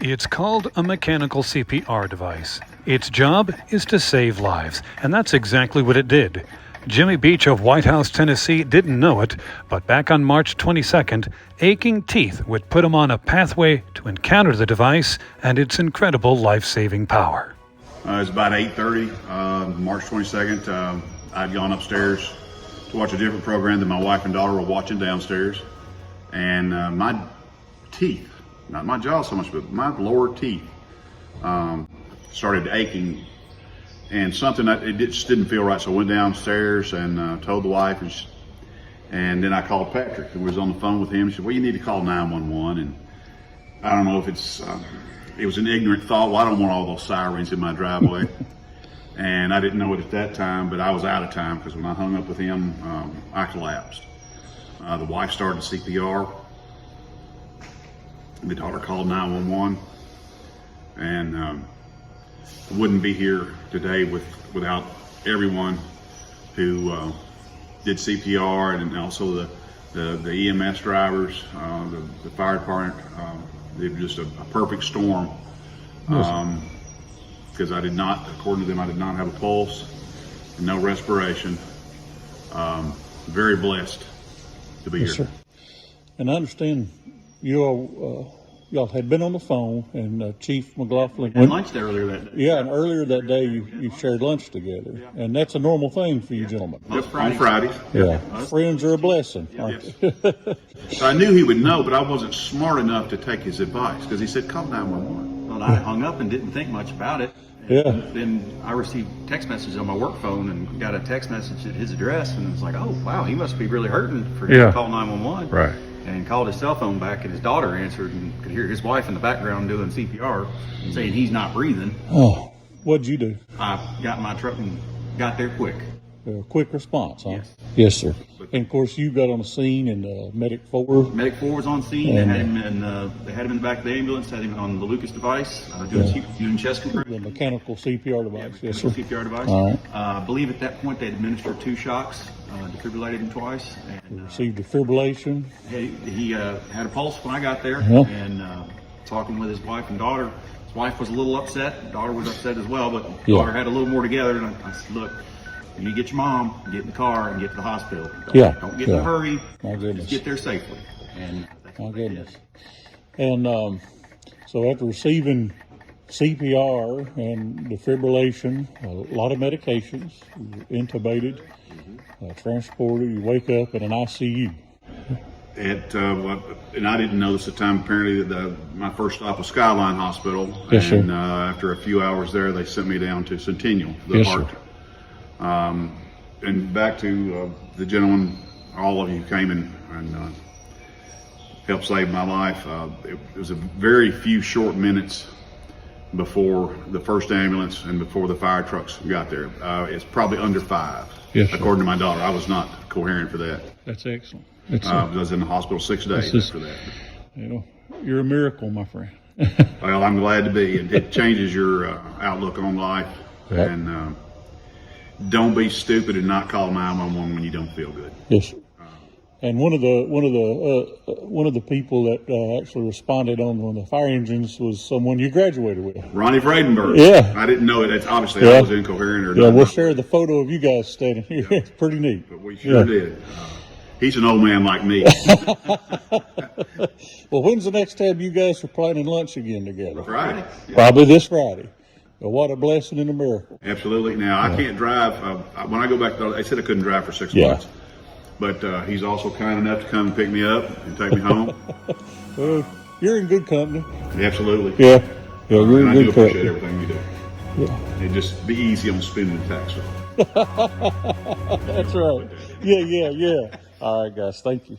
It's called a mechanical CPR device. Its job is to save lives, and that's exactly what it did. Jimmy Beach of White House, Tennessee didn't know it, but back on March 22nd, aching teeth would put him on a pathway to encounter the device and its incredible life-saving power. It was about 8:30, March 22nd. I'd gone upstairs to watch a different program that my wife and daughter were watching downstairs. And my teeth, not my jaw so much, but my lower teeth started aching. And something, it just didn't feel right. So I went downstairs and told the wife. And then I called Patrick, who was on the phone with him. She said, well, you need to call 911. And I don't know if it was an ignorant thought. Well, I don't want all those sirens in my driveway. And I didn't know it at that time, but I was out of time because when I hung up with him, I collapsed. The wife started CPR. The daughter called 911. And I wouldn't be here today without everyone who did CPR, and also the EMS drivers, the fire department. They were just a perfect storm. Because I did not, according to them, I did not have a pulse, and no respiration. Very blessed to be here. Sir. And I understand y'all had been on the phone, and Chief McLaughlin We had lunch there earlier that day. Yeah, and earlier that day you shared lunch together, and that's a normal thing for you gentlemen. On Fridays. Yeah, friends are a blessing, aren't they? I knew he would know, but I wasn't smart enough to take his advice because he said, call 911. Well, I hung up and didn't think much about it. Yeah. Then I received text messages on my work phone and got a text message at his address, and it was like, oh, wow, he must be really hurting for him to call 911. Right. And called his cell phone back, and his daughter answered and could hear his wife in the background doing CPR, saying he's not breathing. Oh, what'd you do? I got in my truck and got there quick. Quick response, huh? Yes. Yes, sir. And of course, you got on the scene, and Medic 4. Medic 4 was on scene. They had him in the back of the ambulance, had him on the Lucas device, doing chest The compression. mechanical CPR device. Yes, sir. CPR device. All right. I believe at that point they had administered 2 shocks, defibrillated him twice. And, Received defibrillation. he had a pulse when I got there, Uh-huh. and talking with his wife and daughter. His wife was a little upset. Daughter was upset as well, but Yeah. daughter had a little more together. And I said, look, you need to get your mom, get in the car, and get to the hospital. Don't get in a hurry. My goodness. Just get there safely. And that's My what they goodness. did. And so after receiving CPR and defibrillation, a lot of medications, you're intubated, transported, you wake up in an ICU. And I didn't know this at the time. Apparently, my first stop was Skyline Hospital. Yes, sir. And after a few hours there, they sent me down to Centennial, the Yes, heart. sir. And back to the gentleman, all of you came and helped save my life. It was a very few short minutes before the first ambulance and before the fire trucks got there. It's probably under 5, Yes, sir. according to my daughter. I was not coherent for that. That's excellent. That's, I was in the hospital 6 days after that. You're a miracle, my friend. Well, I'm glad to be. It changes your outlook on life. Yep. And don't be stupid and not call 911 when you don't feel good. Yes, sir. And one of the people that actually responded on one of the fire engines was someone you graduated with. Ronnie Fradenberg. Yeah. I didn't know it. It's obviously I was incoherent or Yeah, not. we'll share the photo of you guys standing here. It's pretty neat. But we sure did. He's an old man like me. Well, when's the next time you guys are planning lunch again together? Friday. Probably this Friday. Well, what a blessing and a miracle. Absolutely. Now, I can't drive. When I go back, they said I couldn't drive for 6 Yeah. months. But he's also kind enough to come and pick me up and take me home. Well, you're in good company. Absolutely. Yeah, you're And I in do good appreciate company. everything you do. Yeah. And just be easy on spending the tax bill. That's right. Yeah. All right, guys. Thank you.